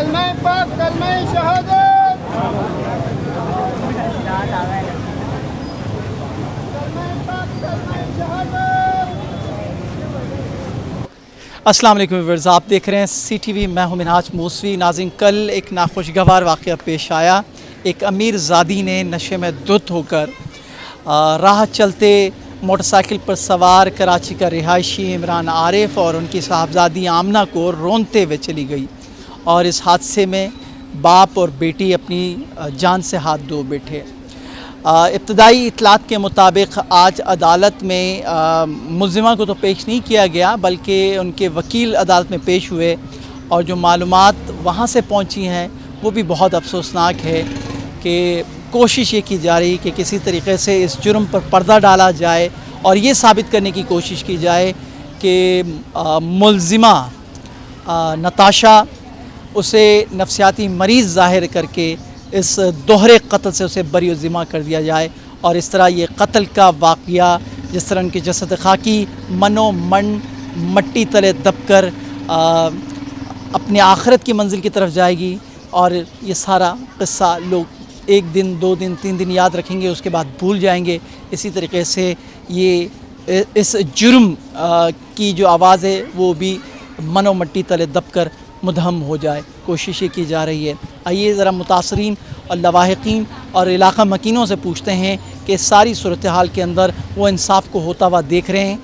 कलमा पाक कलमा शहादत अस्सलाम वालेकुम व्यूअर्स, आप देख रहे हैं CTV। मैं हूं मिनहाज मूसवी। नाज़रीन, कल एक नाखुशगवार वाक़या पेश आया। एक अमीर ज़ादी ने नशे में धुत होकर राह चलते मोटरसाइकिल पर सवार कराची का रिहायशी इमरान आरिफ और उनकी साहबजादी आमना को रोनते हुए चली गई और इस हादसे में बाप और बेटी अपनी जान से हाथ धो बैठे। इब्तदाई इतलात के मुताबिक आज अदालत में मुल्ज़िमा को तो पेश नहीं किया गया, बल्कि उनके वकील अदालत में पेश हुए और जो मालूमात वहाँ से पहुँची हैं वो भी बहुत अफसोसनाक है कि कोशिश ये की जा रही कि किसी तरीके से इस जुर्म पर पर्दा डाला जाए और ये साबित करने की कोशिश की जाए कि मुल्ज़िमा नताशा उसे नफसियाती मरीज़ ज़ाहिर करके इस दोहरे कत्ल से उसे बरी ज़िम्मा कर दिया जाए और इस तरह ये कत्ल का वाक़या, जिस तरह उनकी जसद खाकी मनो मन मट्टी तले दबकर अपने आखिरत की मंजिल की तरफ जाएगी और ये सारा किस्सा लोग 1 दिन 2 दिन 3 दिन याद रखेंगे, उसके बाद भूल जाएंगे। इसी तरीके से ये इस जुर्म की जो आवाज़ है वो भी मनो मट्टी तले दबकर मुदहम हो जाए, कोशिश ये की जा रही है। आइए ज़रा मुतासरीन और लवाहिकीन और इलाका मकीनों से पूछते हैं कि सारी सूरत हाल के अंदर वो इंसाफ को होता हुआ देख रहे हैं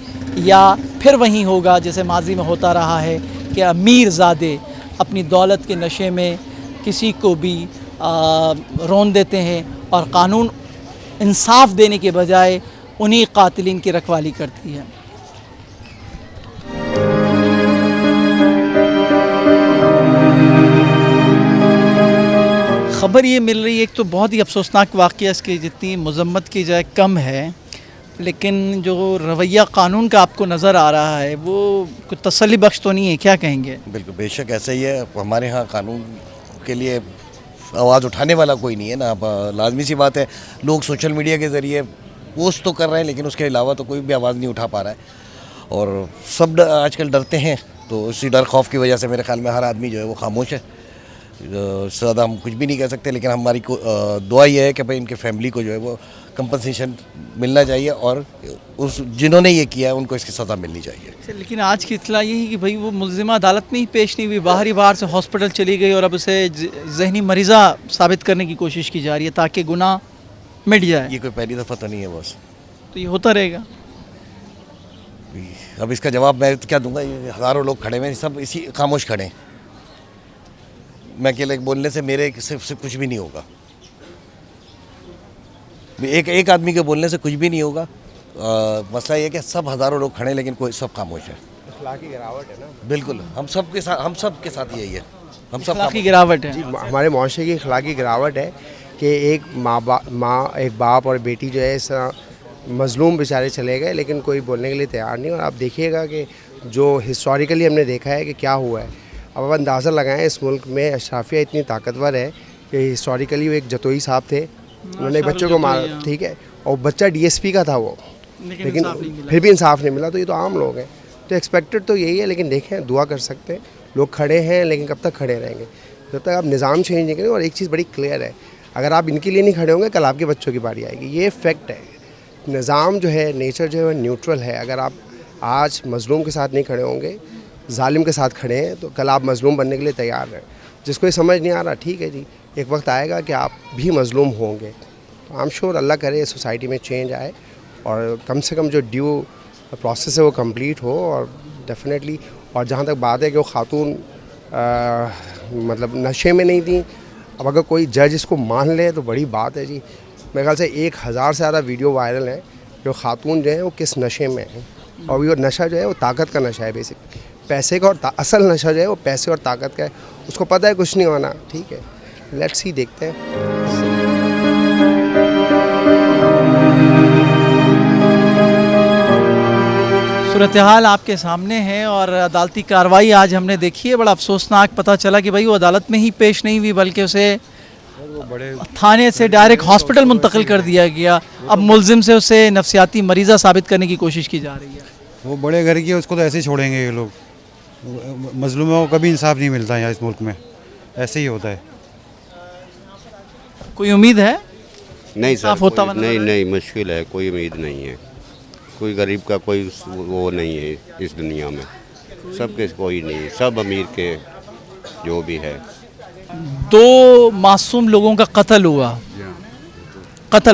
या फिर वहीं होगा जैसे माजी में होता रहा है कि अमीर ज़ादे अपनी दौलत के नशे में किसी को भी रोन देते हैं और कानून इंसाफ देने के बजाय उन्हीं कातिलीन की रखवाली करती है। ख़बर ये मिल रही है, एक तो बहुत ही अफसोसनाक वाक़या, इसकी जितनी मज़म्मत की जाए कम है, लेकिन जो रवैया कानून का आपको नज़र आ रहा है वो कुछ तसल्ली बख्श तो नहीं है, क्या कहेंगे? बिल्कुल, बेशक ऐसा ही है। हमारे यहाँ कानून के लिए आवाज़ उठाने वाला कोई नहीं है ना। लाजमी सी बात है, लोग सोशल मीडिया के ज़रिए पोस्ट तो कर रहे हैं लेकिन उसके अलावा तो कोई भी आवाज़ नहीं उठा पा रहा है और सब आजकल डरते हैं। तो उसी डर खौफ की वजह से मेरे ख्याल में हर आदमी जो है वो खामोश है। ज़्यादा हम कुछ भी नहीं कह सकते, लेकिन हमारी दुआ ये है कि भाई इनके फैमिली को जो है वो कंपनसेशन मिलना चाहिए और उस जिन्होंने ये किया है उनको इसकी सज़ा मिलनी चाहिए। लेकिन आज की इत्तला यही कि भाई वो मुल्ज़िमा अदालत में ही पेश नहीं हुई, बाहर से हॉस्पिटल चली गई और अब उसे ज़हनी मरीज़ा साबित करने की कोशिश की जा रही है ताकि गुनाह मिट जाए। ये कोई पहली दफ़ा तो नहीं है बस, तो ये होता रहेगा। अब इसका जवाब मैं क्या दूंगा? ये हज़ारों लोग खड़े हैं, सब इसी खामोश खड़े हैं। मैं अकेले बोलने से मेरे सिर्फ कुछ भी नहीं होगा, एक आदमी के बोलने से कुछ भी नहीं होगा। मसला ये है कि सब हज़ारों लोग खड़े हैं लेकिन कोई सब खामोश है। अखलाकी गिरावट है ना। बिल्कुल, हम सब के साथ यही है। हम सब अखलाकी गिरावट है जी, हमारे मुआशरे की अखलाकी गिरावट है कि एक एक बाप और बेटी जो है इस मज़लूम बेचारे चले गए लेकिन कोई बोलने के लिए तैयार नहीं। और आप देखिएगा कि जो हिस्टोरिकली हमने देखा है कि क्या हुआ है, अब आप अंदाज़ा लगाएं इस मुल्क में अशराफिया इतनी ताकतवर है कि हिस्टोरिकली वो एक जतोई साहब थे, उन्होंने बच्चों को मारा, ठीक है, और बच्चा DSP का था वो, लेकिन फिर भी इंसाफ नहीं मिला। तो ये तो आम लोग हैं, तो एक्सपेक्टेड तो यही है। लेकिन देखें, दुआ कर सकते हैं, लोग खड़े हैं लेकिन कब तक खड़े रहेंगे? जब तक आप निज़ाम चेंज नहीं करेंगे। और एक चीज़ बड़ी क्लियर है, अगर आप इनके लिए नहीं खड़े होंगे कल आपके बच्चों की बारी आएगी। ये फैक्ट है। निज़ाम जो है, नेचर जो है न्यूट्रल है। अगर आप आज मज़लूम के साथ नहीं खड़े होंगे, जालिम के साथ खड़े हैं, तो कल आप मज़लूम बनने के लिए तैयार हैं। जिसको ये समझ नहीं आ रहा, ठीक है जी, एक वक्त आएगा कि आप भी मज़लूम होंगे। तो आई एम श्योर अल्लाह करे सोसाइटी में चेंज आए और कम से कम जो ड्यू प्रोसेस है वो कंप्लीट हो। और डेफिनेटली, और जहाँ तक बात है कि वो खातून मतलब नशे में नहीं थी, अब अगर कोई जज इसको मान ले तो बड़ी बात है जी। मेरे ख्याल से 1000 से ज़्यादा वीडियो वायरल है जो खातून जो है वो किस नशे में है। और वो नशा जो है वो ताकत का नशा है, बेसिक पैसे का। और असल नशा जो है वो पैसे और ताकत का है। उसको पता है कुछ नहीं होना, ठीक है, लेट्स सी, देखते हैं। सूरत हाल आपके सामने है और अदालती कार्रवाई आज हमने देखी है। बड़ा अफसोसनाक पता चला कि भाई वो अदालत में ही पेश नहीं हुई, बल्कि उसे थाने से डायरेक्ट हॉस्पिटल मुंतकिल कर दिया गया। अब मुल्जिम से उसे नफसियाती मरीज़ा साबित करने की कोशिश की जा रही है। वो बड़े घर की है, उसको तो ऐसे ही छोड़ेंगे ये लोग। मजलूमों को कभी इंसाफ नहीं मिलता यहाँ इस मुल्क में। ऐसे ही होता है। कोई उम्मीद है? नहीं सर, साफ होता हुआ नजर नहीं आए? नहीं, मुश्किल है, कोई उम्मीद नहीं है। कोई गरीब का कोई वो नहीं है इस दुनिया में, सबके कोई नहीं, सब अमीर के जो भी है। 2 मासूम लोगों का कत्ल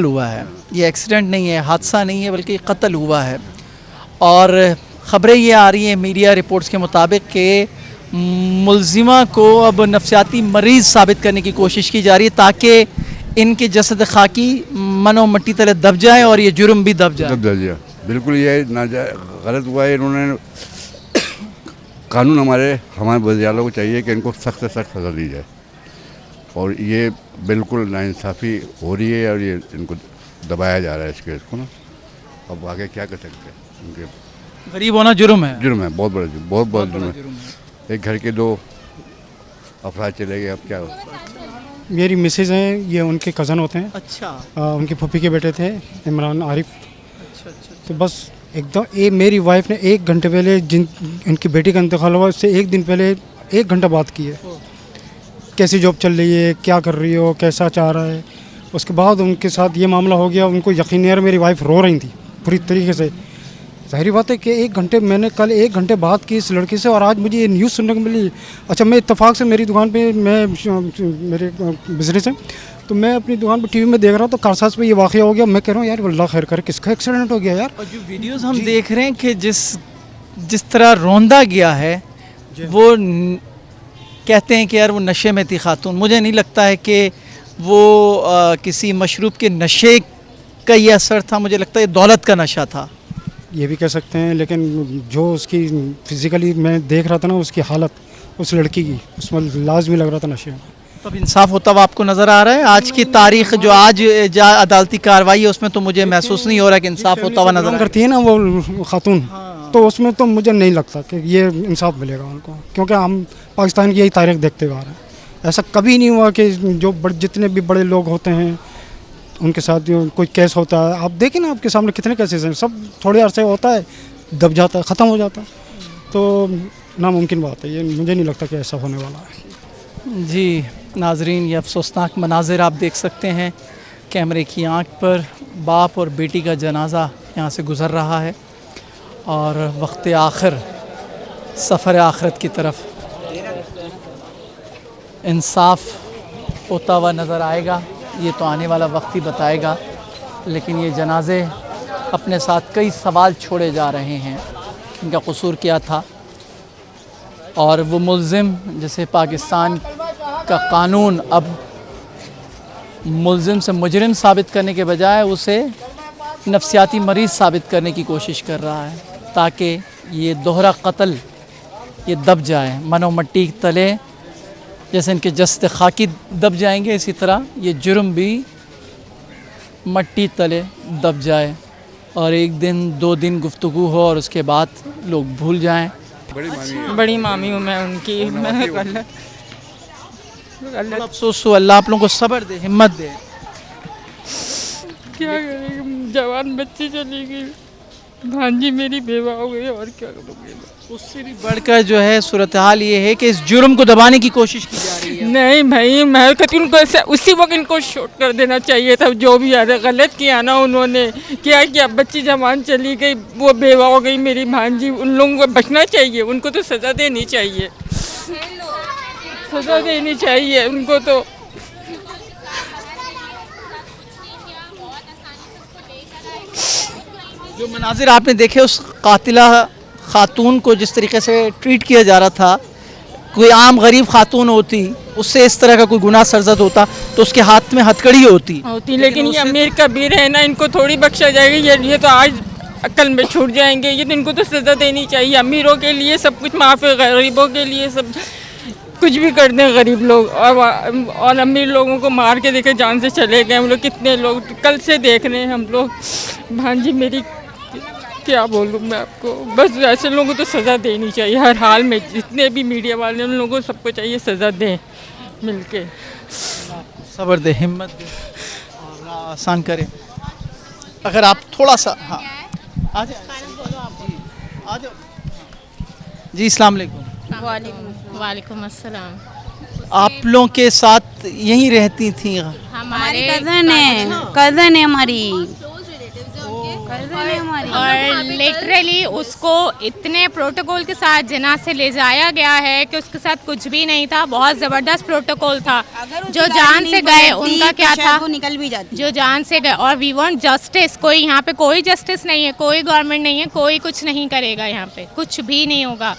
हुआ है। ये एक्सीडेंट नहीं है, हादसा नहीं है, बल्कि कत्ल हुआ है। और ख़बरें ये आ रही हैं मीडिया रिपोर्ट्स के मुताबिक कि मुलजिमा को अब नफसियाती मरीज़ साबित करने की कोशिश की जा रही है ताकि इनके जसद खाकी मनो मट्टी तले दब जाए और ये जुर्म भी दब जाए। बिल्कुल ये गलत हुआ है। इन्होंने कानून हमारे वज़ीर को चाहिए कि इनको सख्त से सख्त सज़ा दी जाए, और ये बिल्कुल नाइंसाफ़ी हो रही है और ये इनको दबाया जा रहा है इस केस को ना। अब आगे क्या कर सकते हैं? उनके गरीब होना जुर्म है। जुर्म है, बहुत बड़ा जुर्म, बहुत बड़ा जुर्म है। एक घर के 2 अफराद चले गए, अब क्या हो? मेरी मिसेज हैं, ये उनके कज़न होते हैं। अच्छा उनकी फूफी के बेटे थे, इमरान आरिफ। अच्छा अच्छा। तो बस एकदम मेरी वाइफ ने 1 घंटे पहले इनकी बेटी का इंतकाल हुआ उससे 1 दिन पहले 1 घंटा बात की है। कैसी जॉब चल रही है, क्या कर रही हो, कैसा चाह रहा है। उसके बाद उनके साथ ये मामला हो गया। उनको यकीन नहीं आ रहा, मेरी वाइफ रो रही थी पूरी तरीके से। ज़ाहिर बात है कि 1 घंटे मैंने कल 1 घंटे बात की इस लड़की से, और आज मुझे ये न्यूज़ सुनने को मिली। अच्छा, मैं इत्तेफाक से मेरी दुकान पे मेरे बिज़नेस है, तो मैं अपनी दुकान पे टीवी में देख रहा हूँ तो कारसाज पे ये वाक़या हो गया। मैं कह रहा हूँ यार अल्लाह खैर करे, किसका एक्सीडेंट हो गया यार। और जो वीडियोस हम देख रहे हैं कि जिस तरह रौंदा गया है, वो कहते हैं कि यार वो नशे में थी खातून। मुझे नहीं लगता है कि वो किसी मशरूब के नशे का ये असर था, मुझे लगता है ये दौलत का नशा था। ये भी कह सकते हैं, लेकिन जो उसकी फ़िज़िकली मैं देख रहा था ना, उसकी हालत उस लड़की की, उसमें लाजमी लग रहा था नशे में। तो अब इंसाफ होता हुआ आपको नज़र आ रहा है? आज की तारीख जो आज अदालती कार्रवाई है उसमें तो मुझे महसूस नहीं हो रहा कि इंसाफ होता हुआ नजर करती है ना वो खातून, तो उसमें तो मुझे नहीं लगता कि ये इंसाफ मिलेगा उनको, क्योंकि हम पाकिस्तान की यही तारीख देखते हुए आ रहे हैं। ऐसा कभी नहीं हुआ कि जो जितने भी बड़े लोग होते हैं उनके साथ कोई केस होता है। आप देखें ना, आपके सामने कितने केसेस हैं, सब थोड़े अरसे होता है, दब जाता है, ख़त्म हो जाता है। तो नामुमकिन बात है, ये मुझे नहीं लगता कि ऐसा होने वाला है। जी नाजरीन, ये अफसोसनाक मनाजिर आप देख सकते हैं। कैमरे की आंख पर बाप और बेटी का जनाजा यहाँ से गुज़र रहा है और वक्त आखिर सफ़र आखिरत की तरफ इंसाफ होता हुआ नज़र आएगा। ये तो आने वाला वक्त ही बताएगा, लेकिन ये जनाजे अपने साथ कई सवाल छोड़े जा रहे हैं। इनका कसूर क्या था, और वो मुल्ज़िम जिसे पाकिस्तान का कानून अब मुल्ज़िम से मुजरिम साबित करने के बजाय उसे नफसियाती मरीज़ साबित करने की कोशिश कर रहा है, ताकि ये दोहरा कत्ल ये दब जाए। मनो मट्टी तले जैसे इनके जस्ते खाकी दब जाएंगे, इसी तरह ये जुर्म भी मट्टी तले दब जाए और 1 दिन 2 दिन गुफ्तगू हो और उसके बाद लोग भूल जाएं। बड़ी मामी हूँ मैं उनकी। मैं बड़ा अफसोस हो। अल्लाह आप लोगों को सब्र दे, हिम्मत दे। क्या करेंगे, जवान बच्ची चली गई, भांजी मेरी बेवा हो गई, और क्या करोगे। उससे भी बढ़कर जो है सूरत हाल ये है कि इस जुर्म को दबाने की कोशिश की जा रही है। नहीं भाई, मैं कहती हूँ उनको उसी वक्त इनको शूट कर देना चाहिए था। जो भी यार गलत किया ना उन्होंने, क्या किया, बच्ची जवान चली गई, वो बेवा हो गई मेरी भांजी। उन लोगों को बचना चाहिए, उनको तो सज़ा देनी चाहिए, सज़ा देनी चाहिए उनको तो। जो मनाजिर आपने देखे उस कातिला खातून को जिस तरीके से ट्रीट किया जा रहा था, कोई आम गरीब खातून होती, उससे इस तरह का कोई गुनाह सरजद होता तो उसके हाथ में हथकड़ी होती। लेकिन ये अमीर कबीर है ना, इनको थोड़ी बख्शा जाएगी। ये तो आज अक्ल में छूट जाएंगे। ये तो इनको तो सज़ा देनी चाहिए। अमीरों के लिए सब कुछ माफ़ है, गरीबों के लिए सब कुछ भी कर दें गरीब लोग, और अमीर लोगों को मार के देखे जान से चले गए हम लोग। कितने लोग कल से देख रहे हैं हम लोग। भांजी मेरी, क्या बोलूँ मैं आपको, बस ऐसे लोगों को तो सज़ा देनी चाहिए हर हाल में। जितने भी मीडिया वाले उन लोगों को सबको चाहिए सज़ा दें मिलके। सब्र दे, हिम्मत दे और आसान करे। अगर आप थोड़ा सा, हाँ आ जाओ जी, अस्सलाम वालेकुम। वालेकुम अस्सलाम। आप लोगों के साथ यहीं रहती थी? हमारी कज़न है हमारी और लिटरली उसको इतने प्रोटोकॉल के साथ जना से ले जाया गया है कि उसके साथ कुछ भी नहीं था। बहुत ज़बरदस्त प्रोटोकॉल था। जो जान से गए उनका क्या था, वो निकल भी जाती। जो जान से गए। और वी वांट जस्टिस। कोई यहाँ पे कोई जस्टिस नहीं है, कोई गवर्नमेंट नहीं है, कोई कुछ नहीं करेगा, यहाँ पे कुछ भी नहीं होगा।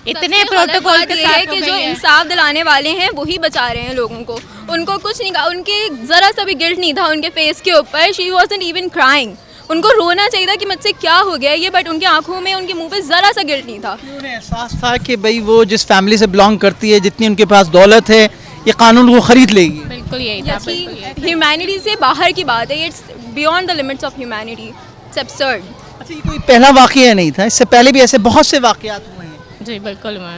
इतने प्रोटोकॉल के साथ कि जो इंसाफ दिलाने वाले हैं वही बचा रहे हैं लोगों को। उनको कुछ नहीं कहा, उनके ज़रा सा भी गिल्ट नहीं था उनके फेस के ऊपर। She wasn't even crying. उनको रोना चाहिए था कि मुझसे क्या हो गया ये, बट उनकी आंखों में, उनके मुंह पे ज़रा सा गिल्ट नहीं था। उन्हें एहसास था कि भाई वो जिस फैमिली से बिलोंग करती है, जितनी उनके पास दौलत है, ये कानून को खरीद लेगी। बिल्कुल यही था। ह्यूमैनिटी से बाहर की बात है। It's beyond the limits of humanity. It's absurd. अच्छा, ये कोई पहला वाकया नहीं था, इससे पहले भी ऐसे बहुत से वाकयात हुए हैं। जी बिल्कुल हुआ।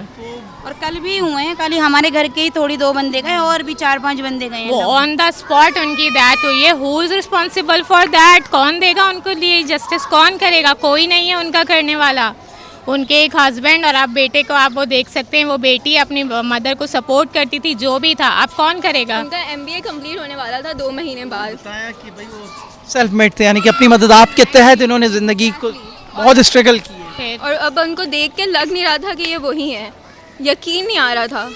और कल भी हुए हैं। कल ही हमारे घर के ही थोड़ी 2 बंदे गए और भी 4-5 बंदे गए हैं। वो ऑन द स्पॉट उनकी डेथ हुई है। Who is responsible for that? कौन देगा उनको लिए जस्टिस? कौन करेगा? कोई नहीं है उनका करने वाला। उनके एक हस्बैंड और आप बेटे को आप वो देख सकते हैं, वो बेटी अपनी मदर को सपोर्ट करती थी, जो भी था। अब कौन करेगा? उनका MBA कंप्लीट होने वाला था 2 महीने बाद। सेल्फ मेड थे, यानी कि अपनी मदद आपके तहत इन्होंने ज़िंदगी को बहुत स्ट्रगल की है। और अब उनको देख के लग नहीं रहा था कि ये वही है। यकीन नहीं आ रहा था।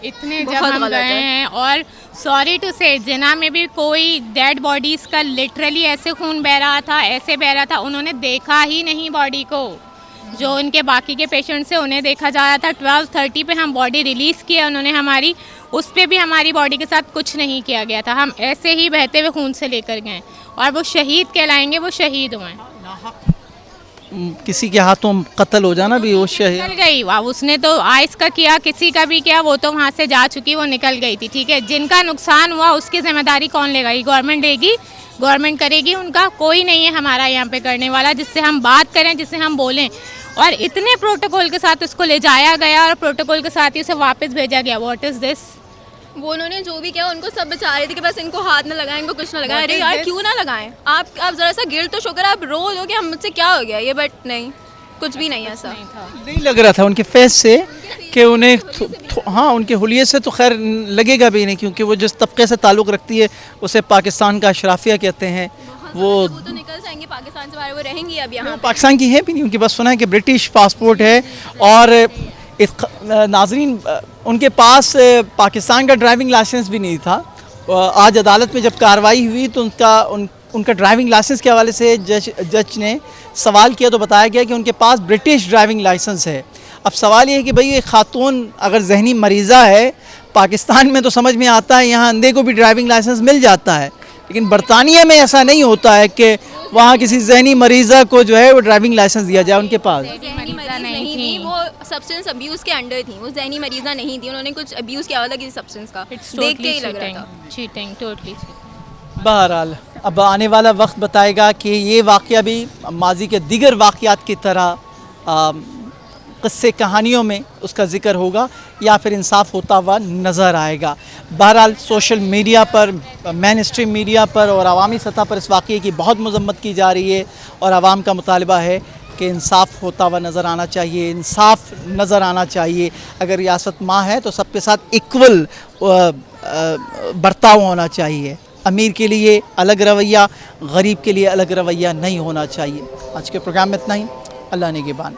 इतने जब हम गए हैं। और सॉरी टू से, जिना में भी कोई डेड बॉडीज़ का लिटरली ऐसे खून बह रहा था, ऐसे बह रहा था। उन्होंने देखा ही नहीं बॉडी को। जो उनके बाकी के पेशेंट्स से उन्हें देखा जा रहा था। 12:30 पे हम बॉडी रिलीज़ किया उन्होंने हमारी, उस पर भी हमारी बॉडी के साथ कुछ नहीं किया गया था। हम ऐसे ही बहते हुए खून से लेकर गए और वो शहीद कहलाएंगे, वो शहीद हुए। किसी के हाथों कत्ल हो जाना भी वो शहीद निकल गई। वाह, उसने तो आइस का किया, किसी का भी किया, वो तो वहाँ से जा चुकी, वो निकल गई थी। ठीक है, जिनका नुकसान हुआ उसकी जिम्मेदारी कौन लेगा? ये गवर्नमेंट लेगी, गवर्नमेंट करेगी। उनका कोई नहीं है हमारा यहाँ पे करने वाला जिससे हम बात करें, जिससे हम बोलें। और इतने प्रोटोकॉल के साथ उसको ले जाया गया और प्रोटोकॉल के साथ ही उसे वापस भेजा गया। What is this? वो उन्होंने जो भी किया उनको सब बचा रहे थे कि बस इनको हाथ ना लगाएं, इनको कुछ ना लगाएं। अरे यार क्यों ना लगाएं? आप ज़रा सा गिल्ट तो शो करें। आप रो लो कि हम मुझसे क्या हो गया ये, बट नहीं, कुछ भी नहीं ऐसा नहीं लग रहा था उनके फेस से कि उन्हें हाँ, उनके हुलिये से तो खैर लगेगा भी नहीं, क्योंकि वो जिस तबके से ताल्लुक़ रखती है उसे पाकिस्तान का अशराफिया कहते हैं। वो तो निकल जाएंगे पाकिस्तान से बाहर, वो रहेंगी अब यहाँ। पाकिस्तान की है भी नहीं, उनकी बस सुना है कि ब्रिटिश पासपोर्ट है। और नाजरीन, उनके पास पाकिस्तान का ड्राइविंग लाइसेंस भी नहीं था। आज अदालत में जब कार्रवाई हुई तो उनका ड्राइविंग लाइसेंस के हवाले से जज ने सवाल किया तो बताया गया कि उनके पास ब्रिटिश ड्राइविंग लाइसेंस है। अब सवाल ये है कि भाई ये खातून अगर जहनी मरीज़ा है, पाकिस्तान में तो समझ में आता है यहाँ अंधे को भी ड्राइविंग लाइसेंस मिल जाता है, लेकिन बरतानिया में ऐसा नहीं होता है कि वहाँ किसी जहनी मरीज़ा को जो है वो ड्राइविंग लाइसेंस दिया जाए। उनके पास नहीं थी, वो सब्सटेंस अब्यूज़ के अंडर थी, वो जहनी मरीज़ा नहीं थी। उन्होंने कुछ अब्यूज़ किया था किसी सब्सटेंस का, देख के ही लग रहा था। Cheating, totally. बहरहाल अब आने वाला वक्त बताएगा कि ये वाक़या भी माजी के दीगर वाक़यात की तरह क़स्से कहानियों में उसका ज़िक्र होगा या फिर इंसाफ होता हुआ नज़र आएगा। बहरहाल सोशल मीडिया पर, मेन स्ट्रीम मीडिया पर और अवामी सतह पर इस वाक़ये की बहुत मज़म्मत की जा रही है और आवाम का मुतालबा है कि इंसाफ होता हुआ नज़र आना चाहिए, इंसाफ नज़र आना चाहिए। अगर रियासत माँ है तो सबके साथ इक्वल बर्ताव होना चाहिए। अमीर के लिए अलग रवैया, गरीब के लिए अलग रवैया नहीं होना चाहिए। आज के प्रोग्राम में इतना ही। अल्लाह निगहबान।